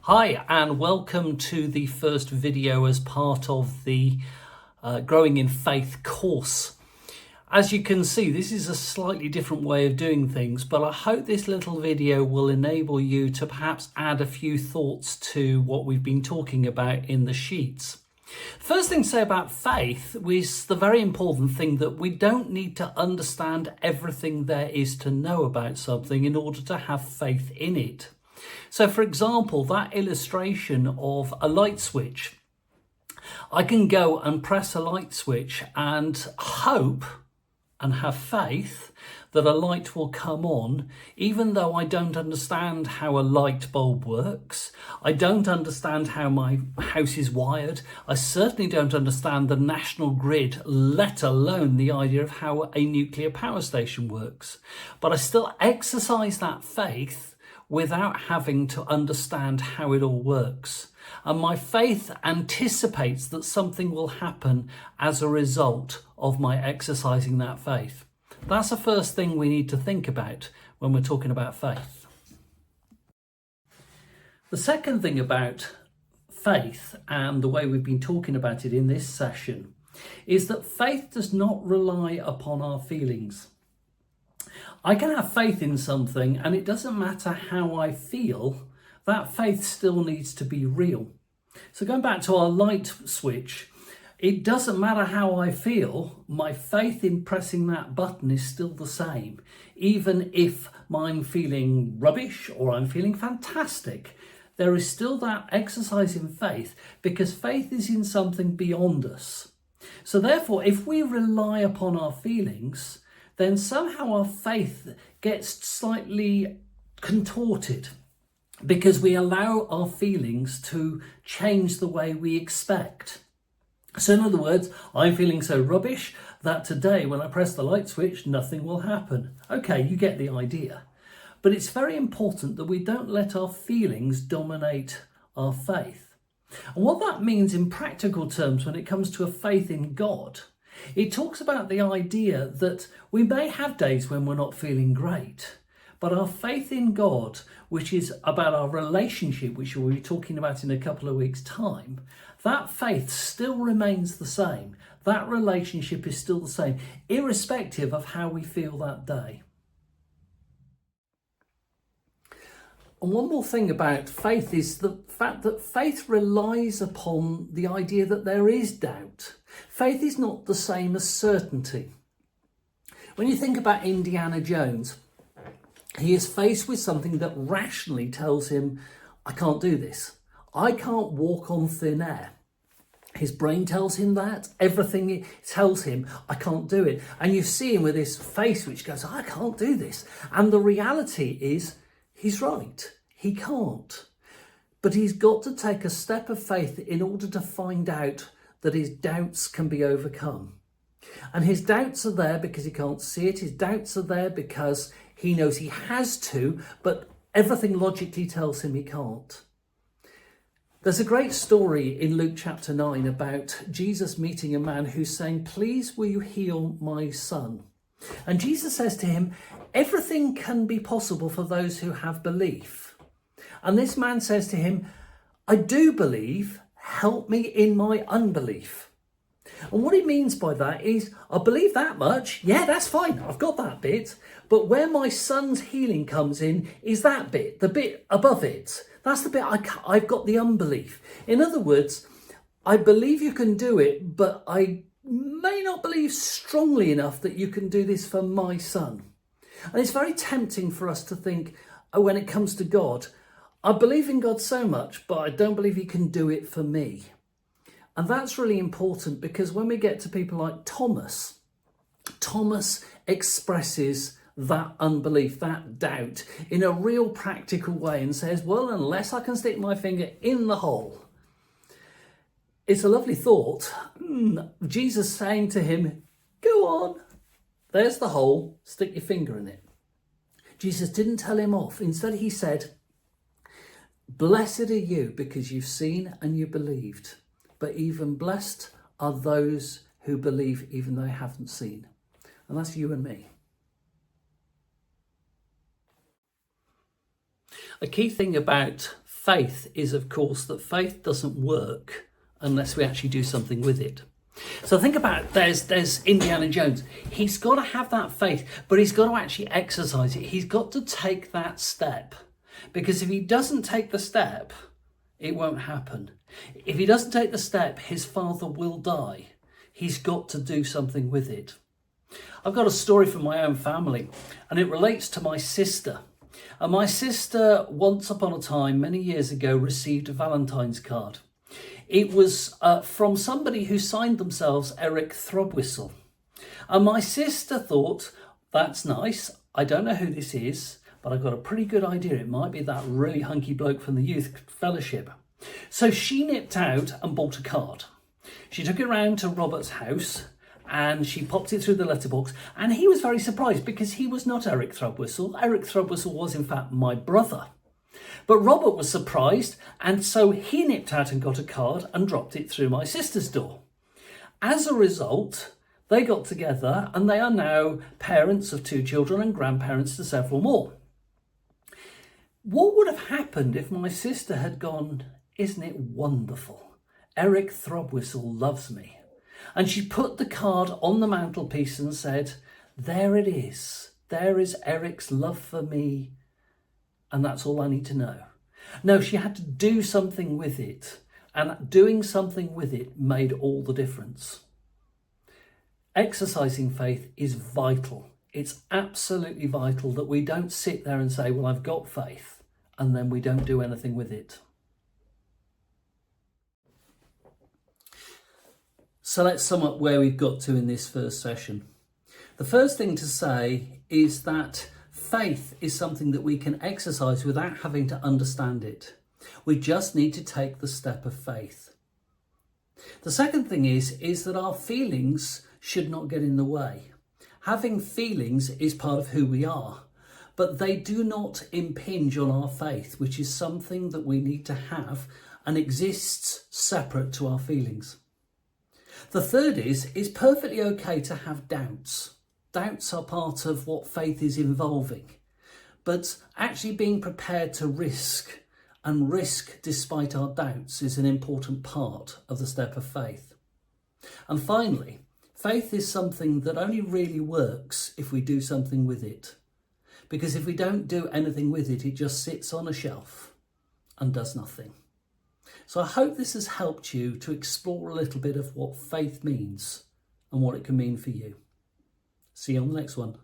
Hi, and welcome to the first video as part of the Growing in Faith course. As you can see, this is a slightly different way of doing things, but I hope this little video will enable you to perhaps add a few thoughts to what we've been talking about in the sheets. First thing to say about faith is the very important thing that we don't need to understand everything there is to know about something in order to have faith in it. So, for example, that illustration of a light switch. I can go and press a light switch and hope and have faith that a light will come on, even though I don't understand how a light bulb works. I don't understand how my house is wired. I certainly don't understand the national grid, let alone the idea of how a nuclear power station works. But I still exercise that faith without having to understand how it all works. And my faith anticipates that something will happen as a result of my exercising that faith. That's the first thing we need to think about when we're talking about faith. The second thing about faith, and the way we've been talking about it in this session, is that faith does not rely upon our feelings. I can have faith in something, and it doesn't matter how I feel, that faith still needs to be real. So going back to our light switch, it doesn't matter how I feel, my faith in pressing that button is still the same. Even if I'm feeling rubbish or I'm feeling fantastic, there is still that exercise in faith, because faith is in something beyond us. So therefore, if we rely upon our feelings, then somehow our faith gets slightly contorted, because we allow our feelings to change the way we expect. So in other words, I'm feeling so rubbish that today when I press the light switch, nothing will happen. Okay, you get the idea. But it's very important that we don't let our feelings dominate our faith. And what that means in practical terms when it comes to a faith in God, it talks about the idea that we may have days when we're not feeling great, but our faith in God, which is about our relationship, which we'll be talking about in a couple of weeks' time, that faith still remains the same. That relationship is still the same, irrespective of how we feel that day. And one more thing about faith is the fact that faith relies upon the idea that there is doubt. Faith is not the same as certainty. When you think about Indiana Jones, he is faced with something that rationally tells him, I can't do this. I can't walk on thin air. His brain tells him that. Everything tells him, I can't do it. And you see him with his face which goes, I can't do this. And the reality is, he's right. He can't. But he's got to take a step of faith in order to find out that his doubts can be overcome. And his doubts are there because he can't see it. His doubts are there because he knows he has to, but everything logically tells him he can't. There's a great story in Luke chapter 9 about Jesus meeting a man who's saying, please will you heal my son? And Jesus says to him, everything can be possible for those who have belief. And this man says to him, I do believe, help me in my unbelief. And what he means by that is, I believe that much, yeah, that's fine, I've got that bit. But where my son's healing comes in is that bit, the bit above it. That's the bit I've got the unbelief. In other words, I believe you can do it, but I may not believe strongly enough that you can do this for my son. And it's very tempting for us to think, oh, when it comes to God, I believe in God so much, but I don't believe he can do it for me. And that's really important, because when we get to people like Thomas expresses that unbelief, that doubt, in a real practical way and says, well, unless I can stick my finger in the hole. It's a lovely thought. Jesus saying to him, go on, there's the hole, stick your finger in it. Jesus didn't tell him off. Instead, he said, blessed are you because you've seen and you believed. But even blessed are those who believe even though they haven't seen. And that's you and me. A key thing about faith is, of course, that faith doesn't work unless we actually do something with it. So think about, there's Indiana Jones. He's got to have that faith, but he's got to actually exercise it. He's got to take that step. Because if he doesn't take the step, it won't happen. If he doesn't take the step, his father will die. He's got to do something with it. I've got a story from my own family, and it relates to my sister. And my sister, once upon a time, many years ago, received a Valentine's card. It was from somebody who signed themselves Eric Throbwhistle. And my sister thought, that's nice. I don't know who this is, but I've got a pretty good idea. It might be that really hunky bloke from the youth fellowship. So she nipped out and bought a card. She took it round to Robert's house and she popped it through the letterbox. And he was very surprised because he was not Eric Throbwhistle. Eric Throbwhistle was, in fact, my brother. But Robert was surprised, and so he nipped out and got a card and dropped it through my sister's door. As a result, they got together and they are now parents of 2 children and grandparents to several more. What would have happened if my sister had gone, isn't it wonderful? Eric Throbwhistle loves me. And she put the card on the mantelpiece and said, there it is. There is Eric's love for me. And that's all I need to know. No, she had to do something with it. And doing something with it made all the difference. Exercising faith is vital. It's absolutely vital that we don't sit there and say, well, I've got faith, and then we don't do anything with it. So let's sum up where we've got to in this first session. The first thing to say is that faith is something that we can exercise without having to understand it. We just need to take the step of faith. The second thing is that our feelings should not get in the way. Having feelings is part of who we are, but they do not impinge on our faith, which is something that we need to have and exists separate to our feelings. The third is perfectly okay to have doubts. Doubts are part of what faith is involving, but actually being prepared to risk and risk despite our doubts is an important part of the step of faith. And finally, faith is something that only really works if we do something with it. Because if we don't do anything with it, it just sits on a shelf and does nothing. So I hope this has helped you to explore a little bit of what faith means and what it can mean for you. See you on the next one.